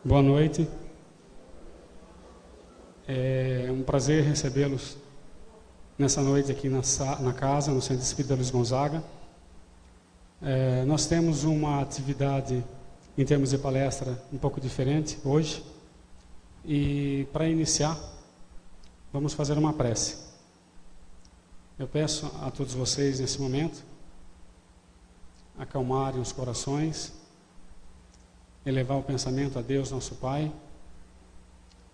Boa noite. É um prazer recebê-los nessa noite aqui na casa, no Centro Espírita Luiz Gonzaga. Nós temos uma atividade em termos de palestra um pouco diferente hoje. E para iniciar, vamos fazer uma prece. Eu peço a todos vocês nesse momento acalmarem os corações, elevar o pensamento a Deus, nosso Pai,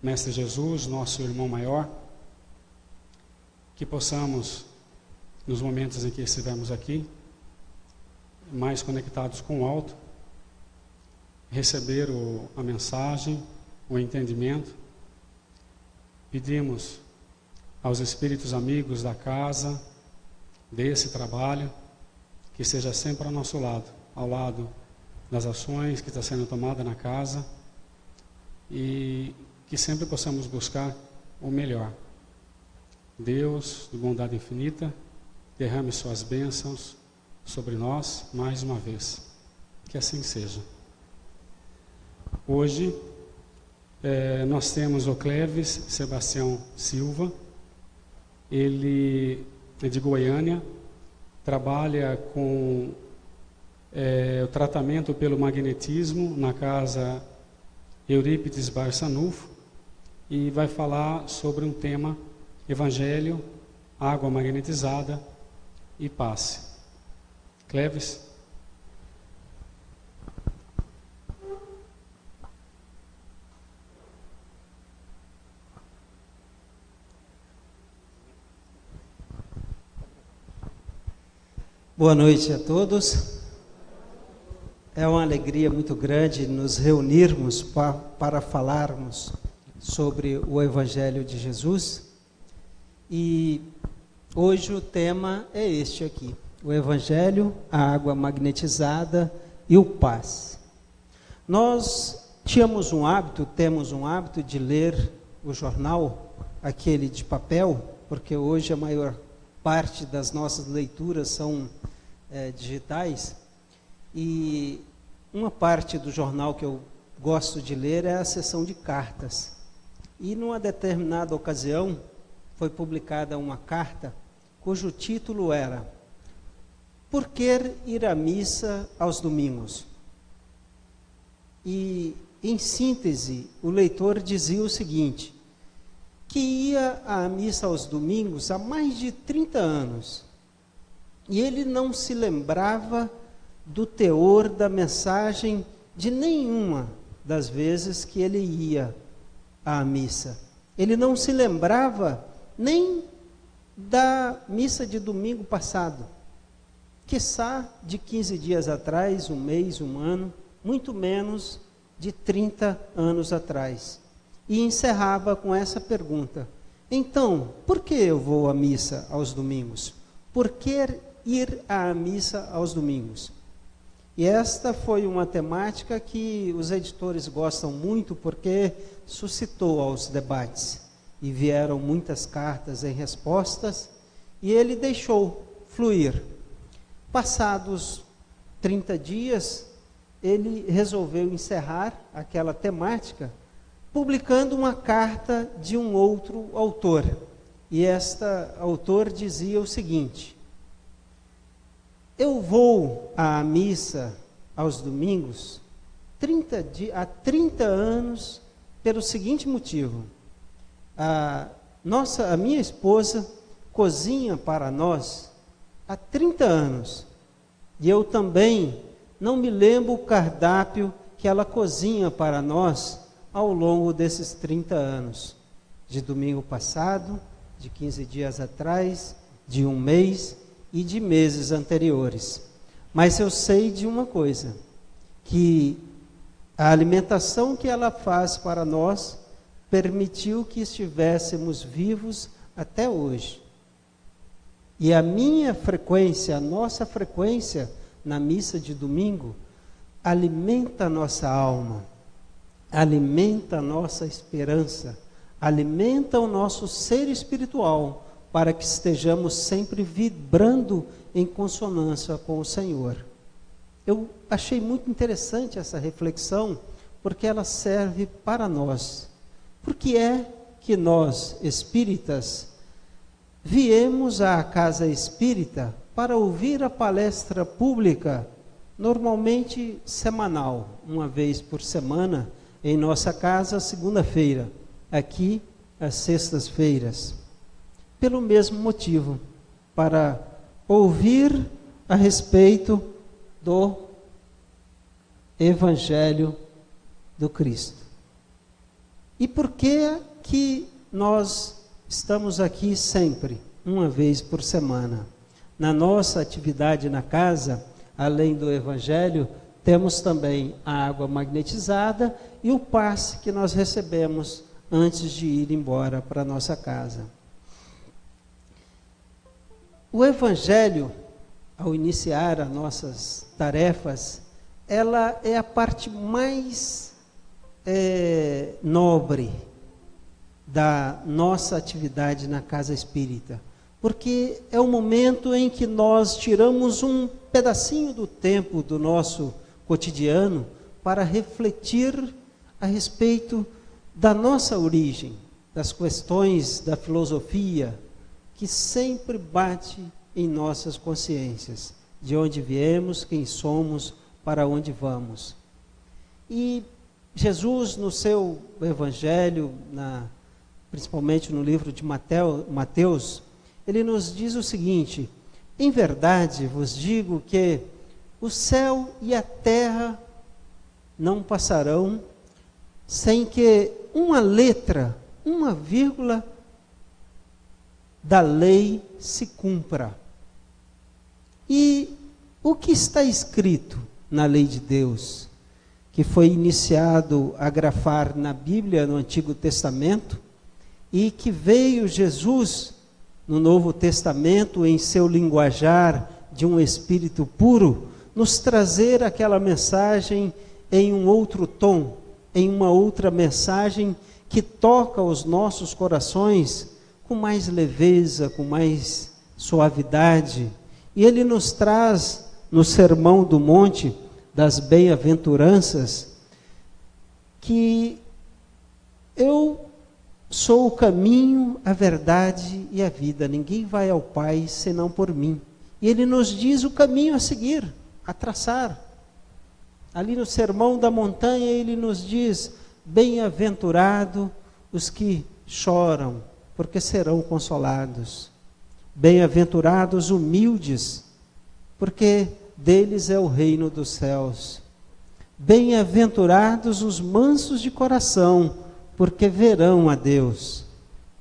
Mestre Jesus, nosso irmão maior, que possamos, nos momentos em que estivermos aqui, mais conectados com o alto, receber a mensagem, o entendimento. Pedimos aos espíritos amigos da casa, desse trabalho, que esteja sempre ao nosso lado, ao lado das ações que está sendo tomada na casa, e que sempre possamos buscar o melhor. Deus, de bondade infinita, derrame suas bênçãos sobre nós mais uma vez. Que assim seja. Hoje, nós temos o Cleves Sebastião Silva. Ele é de Goiânia, trabalha com o tratamento pelo magnetismo na casa Eurípides Barçanufo e vai falar sobre um tema: Evangelho, água magnetizada e passe. Cleves. Boa noite a todos. É uma alegria muito grande nos reunirmos para falarmos sobre o Evangelho de Jesus. E hoje o tema é este aqui: o Evangelho, a água magnetizada e o passe. Nós temos um hábito de ler o jornal, aquele de papel, porque hoje a maior parte das nossas leituras são digitais, e uma parte do jornal que eu gosto de ler é a seção de cartas. E numa determinada ocasião foi publicada uma carta cujo título era "Por que ir à missa aos domingos?". E, em síntese, o leitor dizia o seguinte: que ia à missa aos domingos há mais de 30 anos. E ele não se lembrava do teor da mensagem de nenhuma das vezes que ele ia à missa. Ele não se lembrava nem da missa de domingo passado, quiçá de 15 dias atrás, um mês, um ano, muito menos de 30 anos atrás. E encerrava com essa pergunta: então, por que eu vou à missa aos domingos? Por que ir à missa aos domingos? E esta foi uma temática que os editores gostam muito, porque suscitou aos debates. E vieram muitas cartas em respostas, e ele deixou fluir. Passados 30 dias, ele resolveu encerrar aquela temática, publicando uma carta de um outro autor. E este autor dizia o seguinte: eu vou à missa aos domingos há 30 anos pelo seguinte motivo: a minha esposa cozinha para nós há 30 anos, e eu também não me lembro o cardápio que ela cozinha para nós ao longo desses 30 anos, de domingo passado, de 15 dias atrás, de um mês e de meses anteriores. Mas eu sei de uma coisa, que a alimentação que ela faz para nós permitiu que estivéssemos vivos até hoje. E a nossa frequência na missa de domingo alimenta a nossa alma, alimenta a nossa esperança, alimenta o nosso ser espiritual, para que estejamos sempre vibrando em consonância com o Senhor. Eu achei muito interessante essa reflexão, porque ela serve para nós. Por que é que nós, espíritas, viemos à casa espírita para ouvir a palestra pública, normalmente semanal, uma vez por semana, em nossa casa, segunda-feira, aqui, às sextas-feiras? Pelo mesmo motivo, para ouvir a respeito do Evangelho do Cristo. E por que nós estamos aqui sempre, uma vez por semana? Na nossa atividade na casa, além do Evangelho, temos também a água magnetizada e o passe que nós recebemos antes de ir embora para a nossa casa. O Evangelho, ao iniciar as nossas tarefas, ela é a parte mais nobre da nossa atividade na casa espírita, porque é o momento em que nós tiramos um pedacinho do tempo do nosso cotidiano para refletir a respeito da nossa origem, das questões da filosofia que sempre bate em nossas consciências, de onde viemos, quem somos, para onde vamos. E Jesus, no seu Evangelho, principalmente no livro de Mateus, ele nos diz o seguinte: em verdade vos digo que o céu e a terra não passarão sem que uma letra, uma vírgula da lei se cumpra. E o que está escrito na lei de Deus, que foi iniciado a grafar na Bíblia, no Antigo Testamento, e que veio Jesus no Novo Testamento, em seu linguajar de um espírito puro, nos trazer aquela mensagem em um outro tom, em uma outra mensagem que toca os nossos corações com mais leveza, com mais suavidade. E ele nos traz no Sermão do Monte das Bem-aventuranças que eu sou o caminho, a verdade e a vida. Ninguém vai ao Pai senão por mim. E ele nos diz o caminho a seguir, a traçar. Ali no Sermão da Montanha ele nos diz: bem-aventurado os que choram, porque serão consolados. Bem-aventurados humildes, porque deles é o reino dos céus. Bem-aventurados os mansos de coração, porque verão a Deus.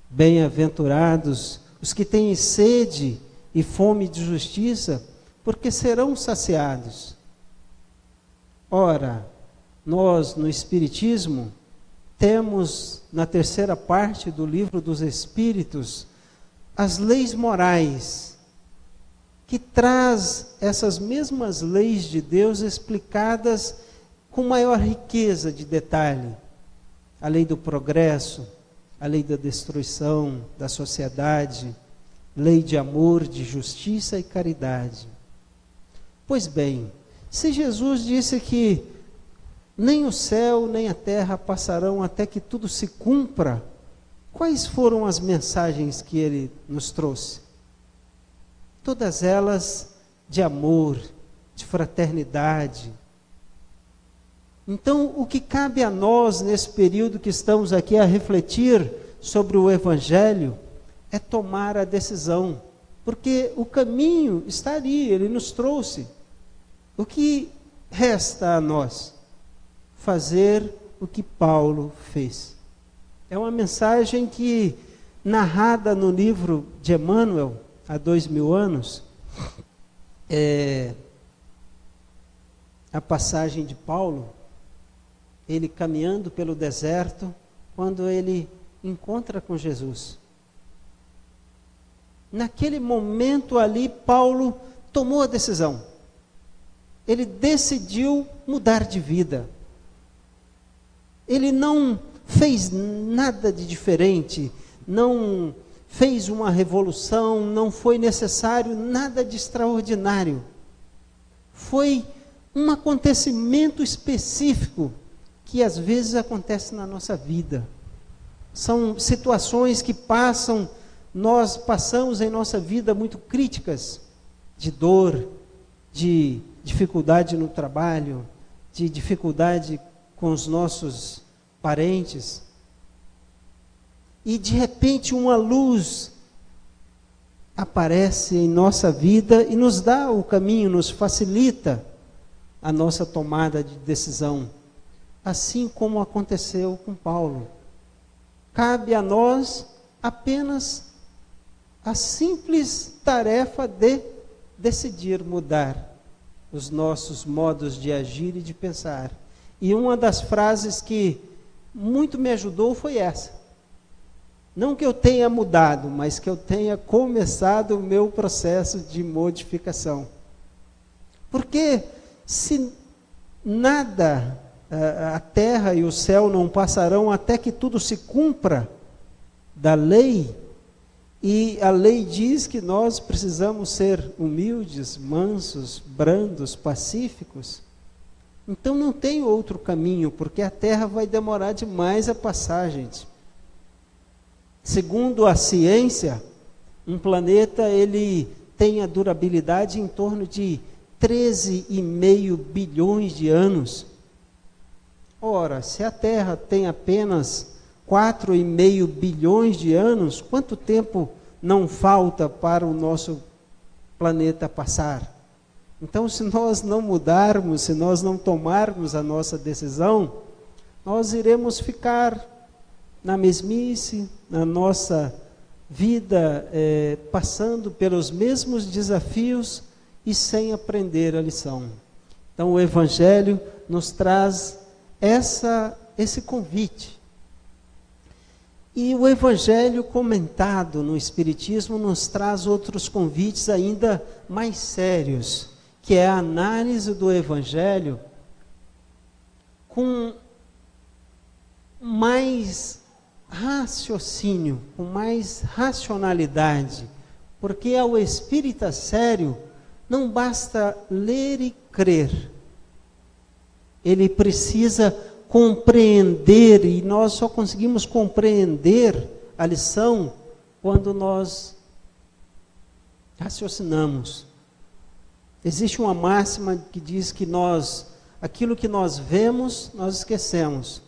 Bem-aventurados os que têm sede e fome de justiça, porque serão saciados. Ora, nós no Espiritismo temos na terceira parte do Livro dos Espíritos as leis morais, que traz essas mesmas leis de Deus explicadas com maior riqueza de detalhe. A lei do progresso, a lei da destruição da sociedade, lei de amor, de justiça e caridade. Pois bem, se Jesus disse que nem o céu nem a terra passarão até que tudo se cumpra, quais foram as mensagens que ele nos trouxe? Todas elas de amor, de fraternidade. Então, o que cabe a nós nesse período que estamos aqui a refletir sobre o Evangelho é tomar a decisão, porque o caminho está ali, ele nos trouxe. O que resta a nós? Fazer o que Paulo fez. É uma mensagem que, narrada no livro de Emmanuel, há 2000 anos, a passagem de Paulo, ele caminhando pelo deserto, quando ele encontra com Jesus. Naquele momento ali, Paulo tomou a decisão. Ele decidiu mudar de vida. Ele não fez nada de diferente, não fez uma revolução, não foi necessário nada de extraordinário. Foi um acontecimento específico que às vezes acontece na nossa vida. São situações que nós passamos em nossa vida muito críticas, de dor, de dificuldade no trabalho, de dificuldade com os nossos parentes. E de repente uma luz aparece em nossa vida e nos dá o caminho, nos facilita a nossa tomada de decisão. Assim como aconteceu com Paulo. Cabe a nós apenas a simples tarefa de decidir mudar os nossos modos de agir e de pensar. E uma das frases que muito me ajudou foi essa. Não que eu tenha mudado, mas que eu tenha começado o meu processo de modificação. Porque se nada, a terra e o céu não passarão até que tudo se cumpra da lei, e a lei diz que nós precisamos ser humildes, mansos, brandos, pacíficos. Então não tem outro caminho, porque a terra vai demorar demais a passar, gente. Segundo a ciência, um planeta ele tem a durabilidade em torno de 13,5 bilhões de anos. Ora, se a Terra tem apenas 4,5 bilhões de anos, quanto tempo não falta para o nosso planeta passar? Então, se nós não mudarmos, se nós não tomarmos a nossa decisão, nós iremos ficar na mesmice, na nossa vida, passando pelos mesmos desafios e sem aprender a lição. Então o Evangelho nos traz esse convite. E o Evangelho comentado no Espiritismo nos traz outros convites ainda mais sérios, que é a análise do Evangelho com mais raciocínio, com mais racionalidade, porque ao espírita sério não basta ler e crer, ele precisa compreender, e nós só conseguimos compreender a lição quando nós raciocinamos. Existe uma máxima que diz que aquilo que nós vemos, nós esquecemos.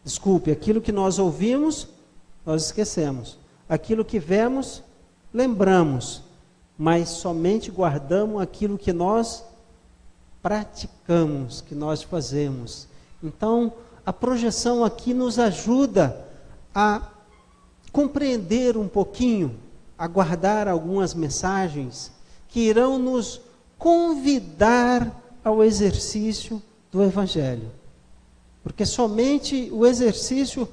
Desculpe, aquilo que nós ouvimos, nós esquecemos. Aquilo que vemos, lembramos. Mas somente guardamos aquilo que nós praticamos, que nós fazemos. Então, a projeção aqui nos ajuda a compreender um pouquinho, a guardar algumas mensagens que irão nos convidar ao exercício do Evangelho. Porque somente o exercício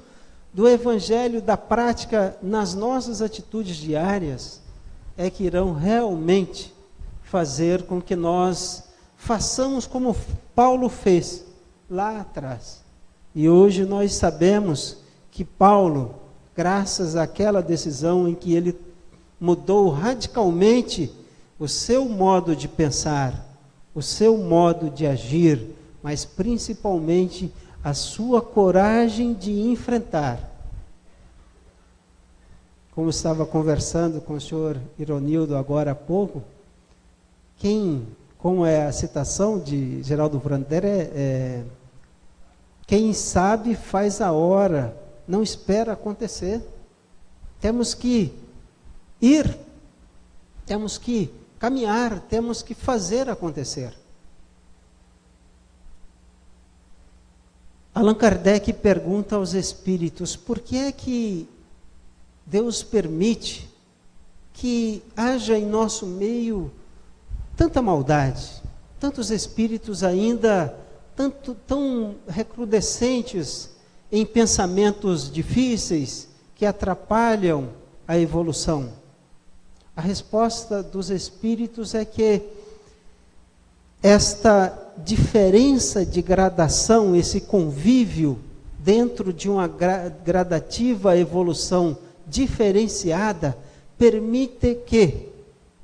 do Evangelho, da prática nas nossas atitudes diárias, é que irão realmente fazer com que nós façamos como Paulo fez lá atrás. E hoje nós sabemos que Paulo, graças àquela decisão em que ele mudou radicalmente o seu modo de pensar, o seu modo de agir, mas principalmente a sua coragem de enfrentar. Como estava conversando com o senhor Ironildo agora há pouco, como é a citação de Geraldo Vrander, quem sabe faz a hora, não espera acontecer. Temos que ir, temos que caminhar, temos que fazer acontecer. Allan Kardec pergunta aos espíritos, por que é que Deus permite que haja em nosso meio tanta maldade, tantos espíritos ainda tão recrudescentes em pensamentos difíceis que atrapalham a evolução? A resposta dos espíritos é que esta diferença de gradação, esse convívio dentro de uma gradativa evolução diferenciada, permite que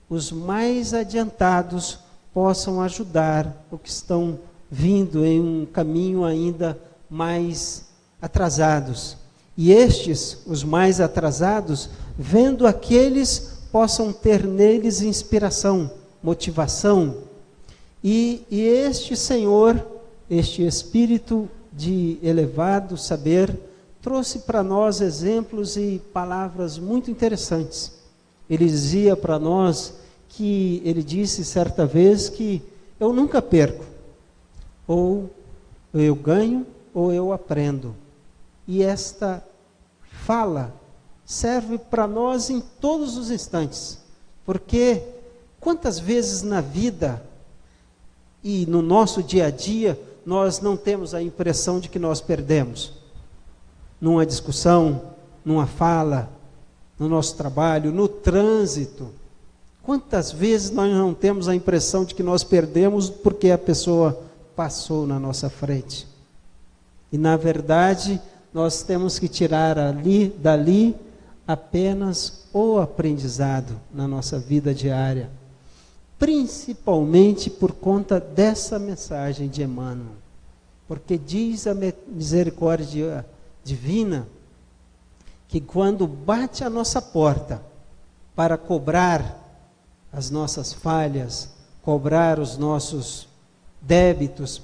os mais adiantados possam ajudar os que estão vindo em um caminho ainda mais atrasados. E estes, os mais atrasados, vendo aqueles, possam ter neles inspiração, motivação. E este Senhor, este Espírito de elevado saber, trouxe para nós exemplos e palavras muito interessantes. Ele dizia para nós que, ele disse certa vez que eu nunca perco, ou eu ganho ou eu aprendo. E esta fala serve para nós em todos os instantes, porque quantas vezes na vida e no nosso dia a dia nós não temos a impressão de que nós perdemos? Numa discussão, numa fala, no nosso trabalho, no trânsito. Quantas vezes nós não temos a impressão de que nós perdemos porque a pessoa passou na nossa frente? E na verdade, nós temos que tirar dali apenas o aprendizado na nossa vida diária. Principalmente por conta dessa mensagem de Emmanuel. Porque diz a misericórdia divina que quando bate a nossa porta para cobrar as nossas falhas, cobrar os nossos débitos,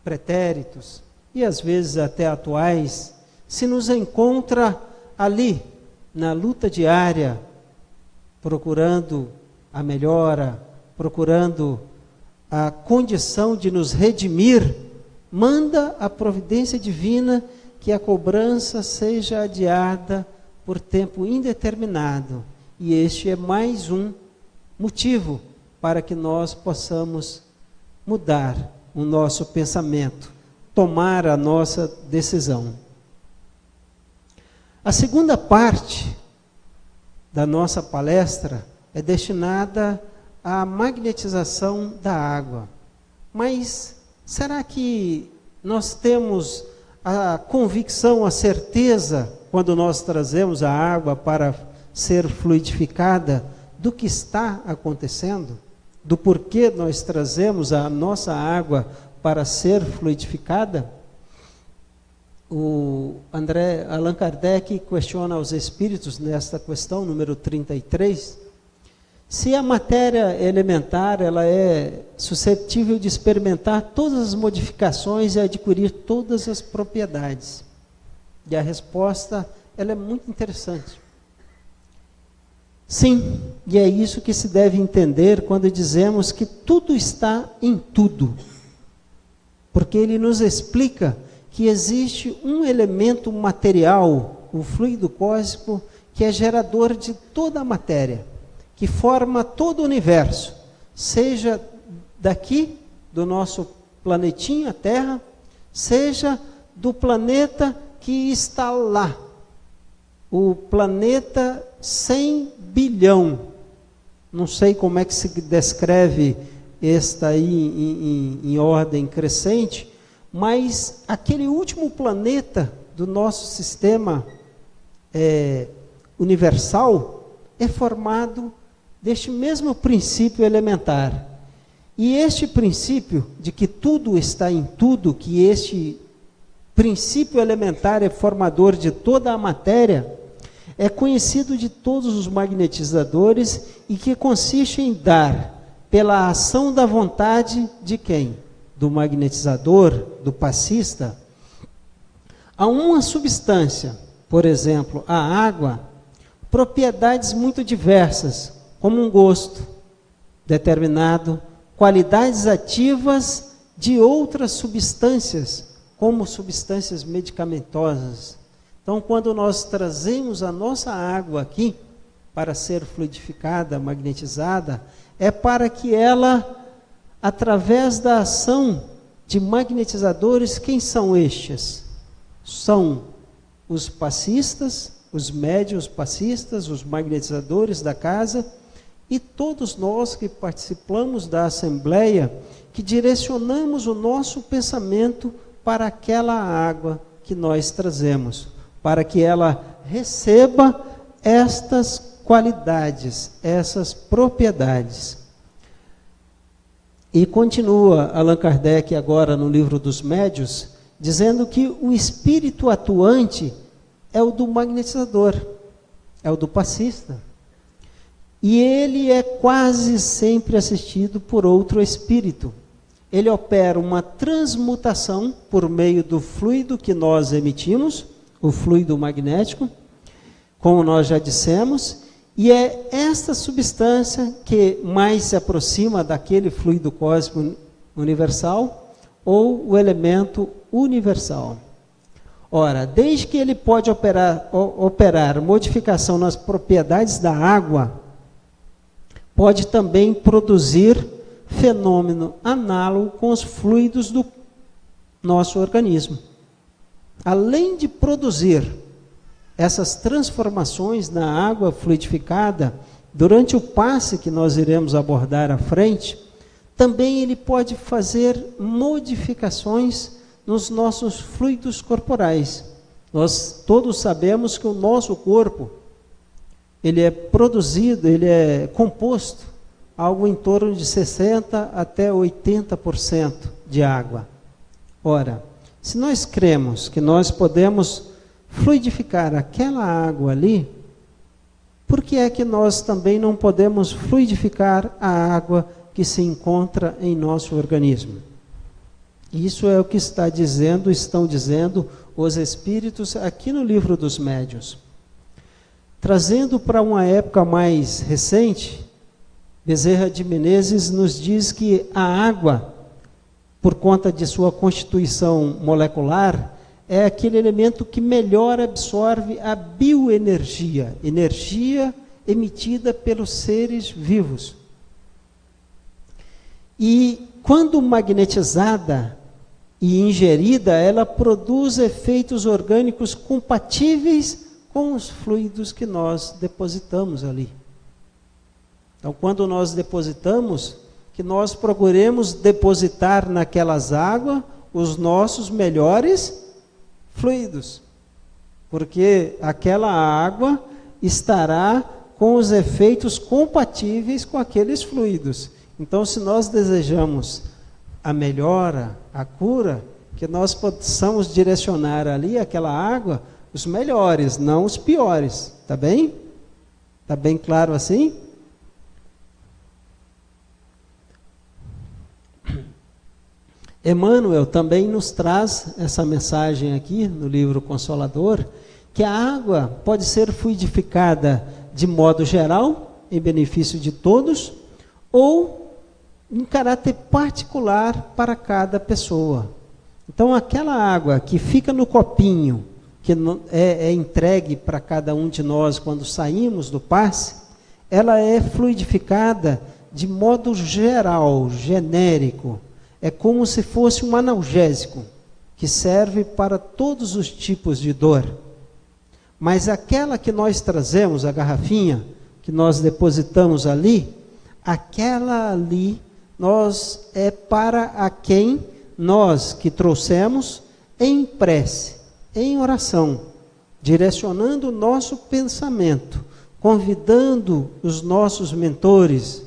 pretéritos e às vezes até atuais, se nos encontra ali na luta diária, procurando a melhora, procurando a condição de nos redimir, manda a providência divina que a cobrança seja adiada por tempo indeterminado. E este é mais um motivo para que nós possamos mudar o nosso pensamento, tomar a nossa decisão. A segunda parte da nossa palestra é destinada à magnetização da água. Mas será que nós temos a convicção, a certeza, quando nós trazemos a água para ser fluidificada, do que está acontecendo? Do porquê nós trazemos a nossa água para ser fluidificada? O Allan Kardec questiona os espíritos nesta questão, número 33, se a matéria elementar ela é suscetível de experimentar todas as modificações e adquirir todas as propriedades. E a resposta ela é muito interessante. Sim, e é isso que se deve entender quando dizemos que tudo está em tudo. Porque ele nos explica que existe um elemento material, o fluido cósmico, que é gerador de toda a matéria, que forma todo o universo, seja daqui, do nosso planetinha Terra, seja do planeta que está lá, o planeta 100 bilhão, não sei como é que se descreve esta aí em ordem crescente, mas aquele último planeta do nosso sistema universal é formado deste mesmo princípio elementar. E este princípio de que tudo está em tudo, que este princípio elementar é formador de toda a matéria, é conhecido de todos os magnetizadores e que consiste em dar, pela ação da vontade de quem? Do magnetizador, do passista, a uma substância, por exemplo, a água, propriedades muito diversas, como um gosto determinado, qualidades ativas de outras substâncias, como substâncias medicamentosas. Então, quando nós trazemos a nossa água aqui, para ser fluidificada, magnetizada, é para que ela, através da ação de magnetizadores, quem são estes? São os passistas, os médiuns passistas, os magnetizadores da casa, e todos nós que participamos da assembleia, que direcionamos o nosso pensamento para aquela água que nós trazemos, para que ela receba estas qualidades, essas propriedades. E continua Allan Kardec agora no livro dos Médiuns, dizendo que o espírito atuante é o do magnetizador, é o do passista. E ele é quase sempre assistido por outro espírito. Ele opera uma transmutação por meio do fluido que nós emitimos, o fluido magnético, como nós já dissemos, e é esta substância que mais se aproxima daquele fluido cósmico universal ou o elemento universal. Ora, desde que ele pode operar modificação nas propriedades da água, pode também produzir fenômeno análogo com os fluidos do nosso organismo. Além de produzir essas transformações na água fluidificada, durante o passe que nós iremos abordar à frente, também ele pode fazer modificações nos nossos fluidos corporais. Nós todos sabemos que o nosso corpo, ele é produzido, ele é composto algo em torno de 60% até 80% de água. Ora, se nós cremos que nós podemos fluidificar aquela água ali, por que é que nós também não podemos fluidificar a água que se encontra em nosso organismo? Isso é o que estão dizendo os espíritos aqui no Livro dos Médiuns. Trazendo para uma época mais recente, Bezerra de Menezes nos diz que a água, por conta de sua constituição molecular, é aquele elemento que melhor absorve a bioenergia, energia emitida pelos seres vivos. E quando magnetizada e ingerida, ela produz efeitos orgânicos compatíveis com os fluidos que nós depositamos ali. Então, quando nós depositamos, que nós procuremos depositar naquelas águas os nossos melhores fluidos, porque aquela água estará com os efeitos compatíveis com aqueles fluidos. Então, se nós desejamos a melhora, a cura, que nós possamos direcionar ali aquela água, os melhores, não os piores, tá bem? Tá bem claro assim? Emmanuel também nos traz essa mensagem aqui no livro Consolador, que a água pode ser fluidificada de modo geral, em benefício de todos, ou em caráter particular para cada pessoa. Então, aquela água que fica no copinho, que é entregue para cada um de nós quando saímos do passe, ela é fluidificada de modo geral, genérico. É como se fosse um analgésico, que serve para todos os tipos de dor. Mas aquela que nós trazemos, a garrafinha, que nós depositamos ali, aquela ali, é para a quem nós que trouxemos em prece, em oração, direcionando o nosso pensamento, convidando os nossos mentores,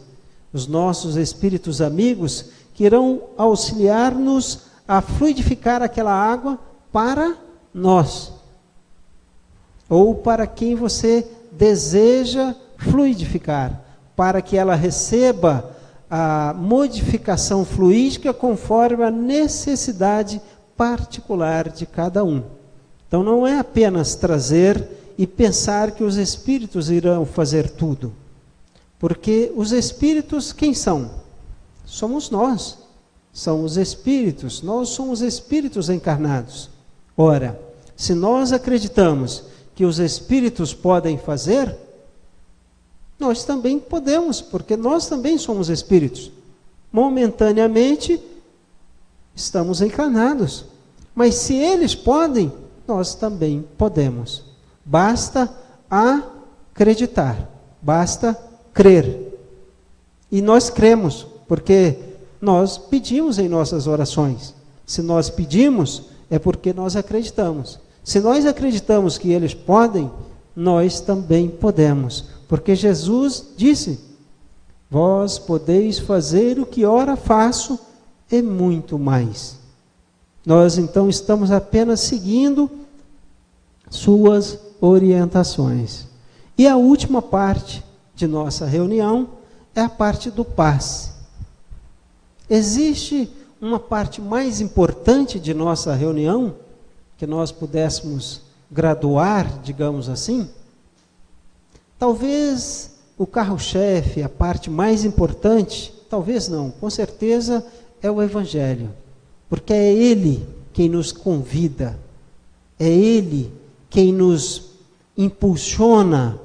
os nossos espíritos amigos, que irão auxiliar-nos a fluidificar aquela água para nós, ou para quem você deseja fluidificar, para que ela receba a modificação fluídica conforme a necessidade particular de cada um. Então não é apenas trazer e pensar que os espíritos irão fazer tudo, porque os espíritos quem são? Somos nós, são os espíritos, nós somos espíritos encarnados. Ora, se nós acreditamos que os espíritos podem fazer, nós também podemos, porque nós também somos espíritos. Momentaneamente, estamos encarnados. Mas se eles podem, nós também podemos. Basta acreditar, basta crer. E nós cremos, porque nós pedimos em nossas orações. Se nós pedimos, é porque nós acreditamos. Se nós acreditamos que eles podem, nós também podemos. Porque Jesus disse: vós podeis fazer o que ora faço e muito mais. Nós então estamos apenas seguindo suas orientações. E a última parte de nossa reunião é a parte do passe. Existe uma parte mais importante de nossa reunião, que nós pudéssemos graduar, digamos assim? Talvez o carro-chefe, a parte mais importante, talvez não, com certeza é o Evangelho, porque é Ele quem nos convida, é Ele quem nos impulsiona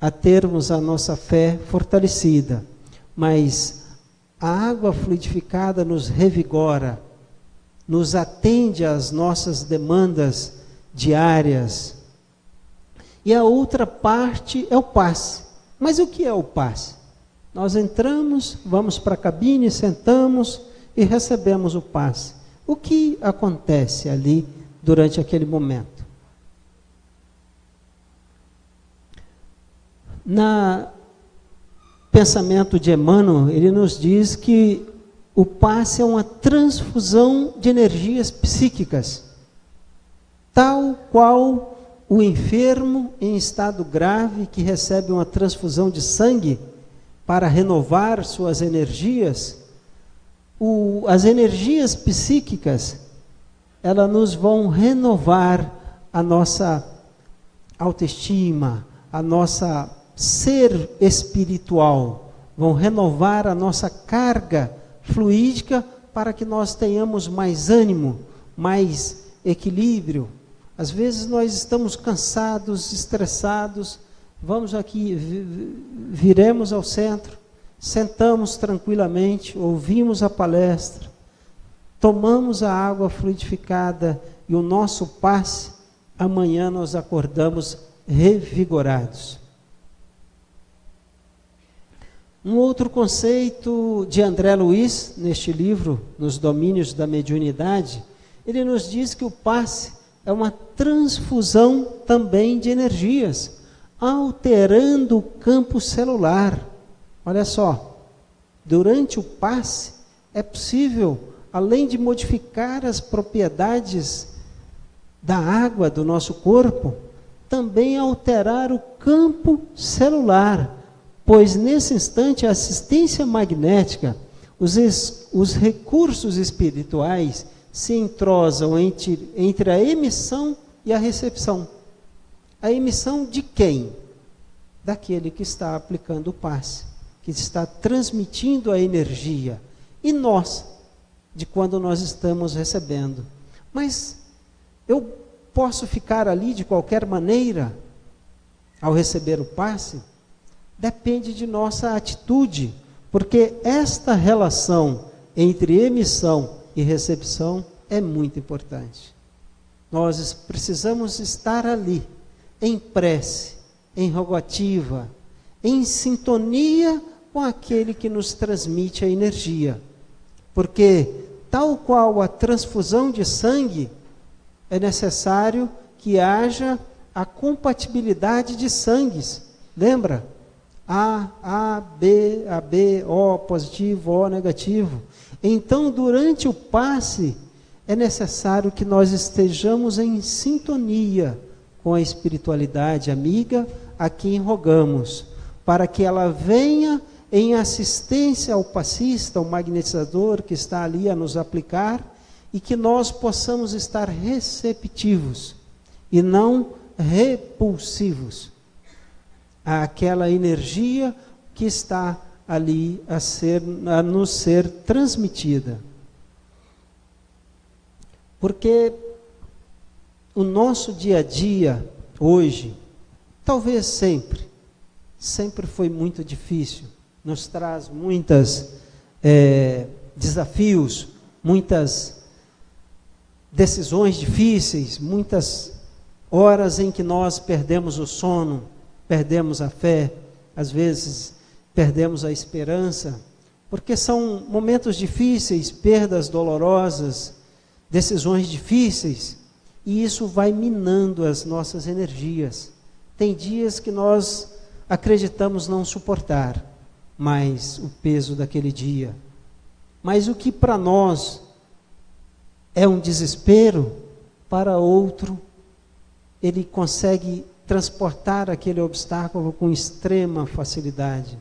a termos a nossa fé fortalecida. Mas a água fluidificada nos revigora, nos atende às nossas demandas diárias. E a outra parte é o passe. Mas o que é o passe? Nós entramos, vamos para a cabine, sentamos e recebemos o passe. O que acontece ali durante aquele momento? Na pensamento de Emmanuel, ele nos diz que o passe é uma transfusão de energias psíquicas, tal qual o enfermo em estado grave que recebe uma transfusão de sangue para renovar suas energias. As energias psíquicas, elas nos vão renovar a nossa autoestima, a nossa ser espiritual, vão renovar a nossa carga fluídica para que nós tenhamos mais ânimo, mais equilíbrio. Às vezes nós estamos cansados, estressados, vamos aqui, viremos ao centro, sentamos tranquilamente, ouvimos a palestra, tomamos a água fluidificada e o nosso passe, amanhã nós acordamos revigorados. Um outro conceito de André Luiz, neste livro, Nos Domínios da Mediunidade, ele nos diz que o passe é uma transfusão também de energias, alterando o campo celular. Olha só, durante o passe é possível, além de modificar as propriedades da água do nosso corpo, também alterar o campo celular, pois nesse instante a assistência magnética, os recursos espirituais se entrosam entre a emissão e a recepção. A emissão de quem? Daquele que está aplicando o passe, que está transmitindo a energia. E nós, de quando nós estamos recebendo. Mas eu posso ficar ali de qualquer maneira ao receber o passe? Depende de nossa atitude, porque esta relação entre emissão e recepção é muito importante. Nós precisamos estar ali, em prece, em rogativa, em sintonia com aquele que nos transmite a energia. Porque, tal qual a transfusão de sangue, é necessário que haja a compatibilidade de sangues. Lembra? A, B, O positivo, O negativo. Então, durante o passe, é necessário que nós estejamos em sintonia com a espiritualidade amiga a quem rogamos, para que ela venha em assistência ao passista, ao magnetizador que está ali a nos aplicar, e que nós possamos estar receptivos e não repulsivos àquela energia que está ali a nos ser transmitida. Porque o nosso dia a dia, hoje, talvez sempre foi muito difícil, nos traz muitos desafios, muitas decisões difíceis, muitas horas em que nós perdemos o sono, perdemos a fé, às vezes perdemos a esperança, porque são momentos difíceis, perdas dolorosas, decisões difíceis, e isso vai minando as nossas energias. Tem dias que nós acreditamos não suportar mais o peso daquele dia, mas o que para nós é um desespero, para outro, ele consegue transportar aquele obstáculo com extrema facilidade.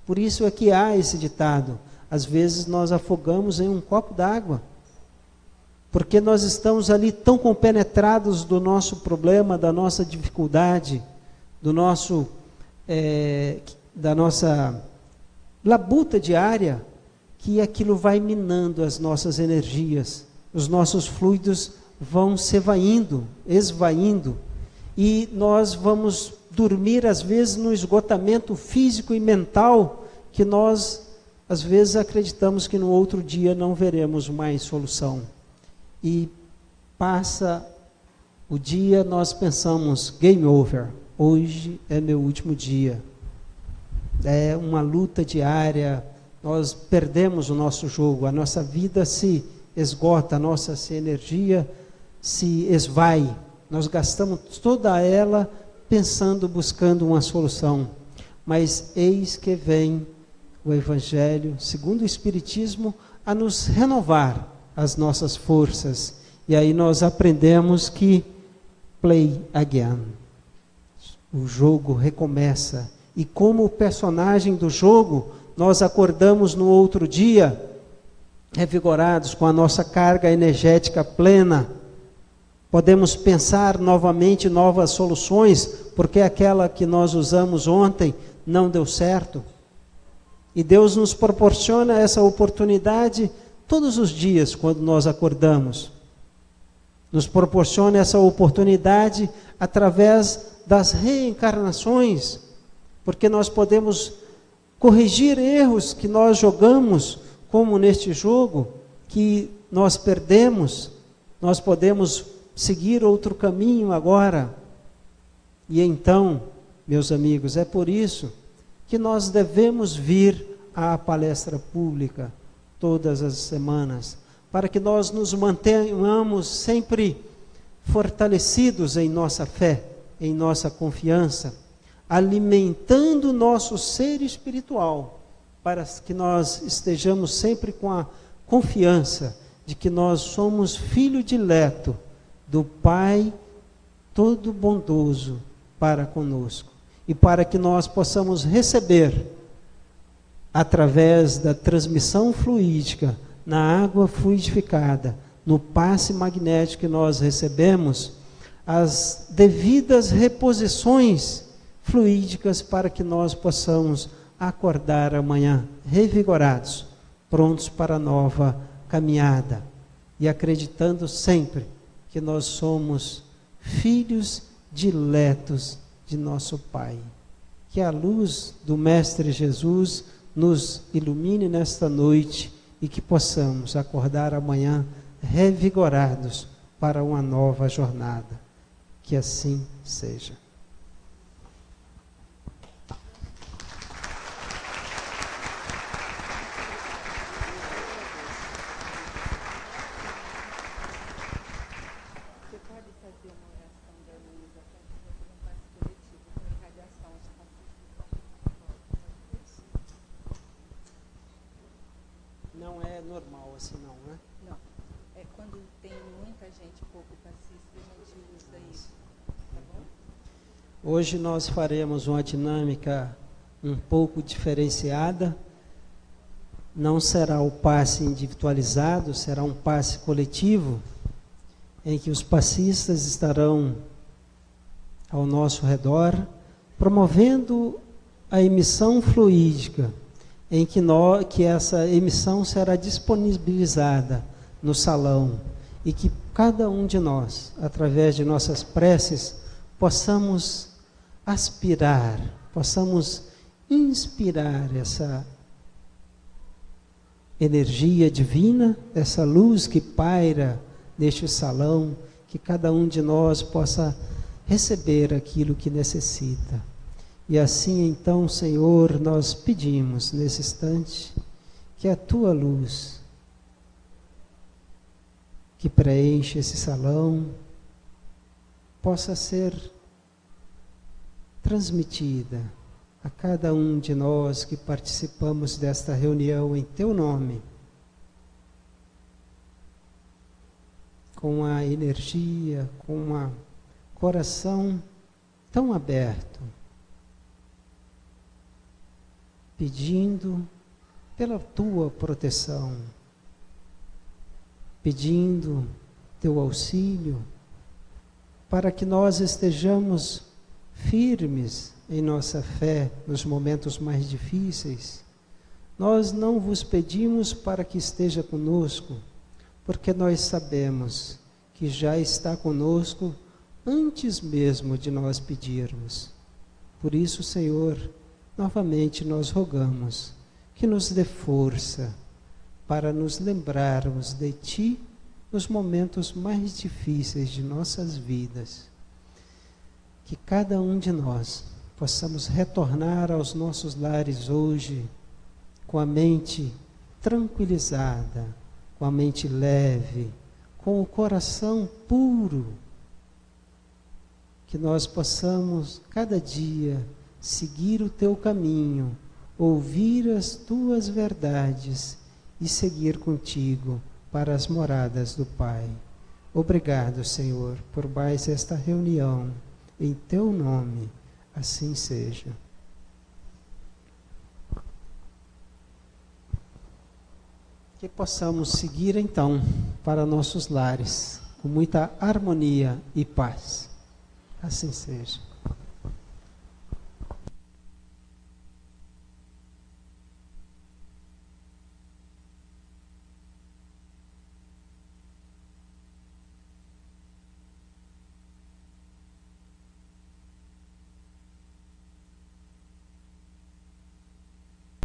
Por isso é que há esse ditado: às vezes nós afogamos em um copo d'água, porque nós estamos ali tão compenetrados do nosso problema, da nossa dificuldade, do nosso, da nossa labuta diária, que aquilo vai minando as nossas energias, os nossos fluidos vão se esvaindo, e nós vamos dormir às vezes no esgotamento físico e mental, que nós às vezes acreditamos que no outro dia não veremos mais solução. E passa o dia, nós pensamos, game over, hoje é meu último dia. É uma luta diária, nós perdemos o nosso jogo, a nossa vida se esgota, a nossa energia se esvai. Nós gastamos toda ela pensando, buscando uma solução. Mas eis que vem o Evangelho, segundo o Espiritismo, a nos renovar as nossas forças. E aí nós aprendemos que play again. O jogo recomeça. E como o personagem do jogo, nós acordamos no outro dia, revigorados, com a nossa carga energética plena. Podemos pensar novamente novas soluções, porque aquela que nós usamos ontem não deu certo. E Deus nos proporciona essa oportunidade todos os dias quando nós acordamos. Nos proporciona essa oportunidade através das reencarnações, porque nós podemos corrigir erros que nós jogamos, como neste jogo, que nós perdemos. Nós podemos seguir outro caminho agora. E então, meus amigos, é por isso que nós devemos vir à palestra pública todas as semanas, para que nós nos mantenhamos sempre fortalecidos em nossa fé, em nossa confiança, alimentando o nosso ser espiritual, para que nós estejamos sempre com a confiança de que nós somos filho dileto do Pai todo bondoso para conosco, e para que nós possamos receber, através da transmissão fluídica, na água fluidificada, no passe magnético que nós recebemos, as devidas reposições fluídicas para que nós possamos acordar amanhã revigorados, prontos para a nova caminhada, e acreditando sempre que nós somos filhos diletos de nosso Pai. Que a luz do Mestre Jesus nos ilumine nesta noite e que possamos acordar amanhã revigorados para uma nova jornada. Que assim seja. Não é normal assim não, né? Não. É quando tem muita gente, pouco passista, a gente usa isso. Tá bom? Hoje nós faremos uma dinâmica um pouco diferenciada. Não será o passe individualizado, será um passe coletivo, em que os passistas estarão ao nosso redor, promovendo a emissão fluídica, em que essa emissão será disponibilizada no salão, e que cada um de nós, através de nossas preces, possamos aspirar, possamos inspirar essa energia divina, essa luz que paira neste salão, que cada um de nós possa receber aquilo que necessita. E assim, então, Senhor, nós pedimos nesse instante que a Tua luz, que preenche esse salão, possa ser transmitida a cada um de nós que participamos desta reunião em Teu nome. com a energia, com um coração tão aberto, pedindo pela tua proteção, pedindo teu auxílio, para que nós estejamos firmes em nossa fé nos momentos mais difíceis. Nós não vos pedimos para que esteja conosco, porque nós sabemos que já está conosco antes mesmo de nós pedirmos. Por isso, Senhor, novamente nós rogamos que nos dê força para nos lembrarmos de Ti nos momentos mais difíceis de nossas vidas. Que cada um de nós possamos retornar aos nossos lares hoje com a mente tranquilizada, com a mente leve, com o coração puro. Que nós possamos cada dia seguir o Teu caminho, ouvir as Tuas verdades e seguir contigo para as moradas do Pai. Obrigado, Senhor, por mais esta reunião. Em Teu nome, assim seja. Que possamos seguir então para nossos lares com muita harmonia e paz. Assim seja.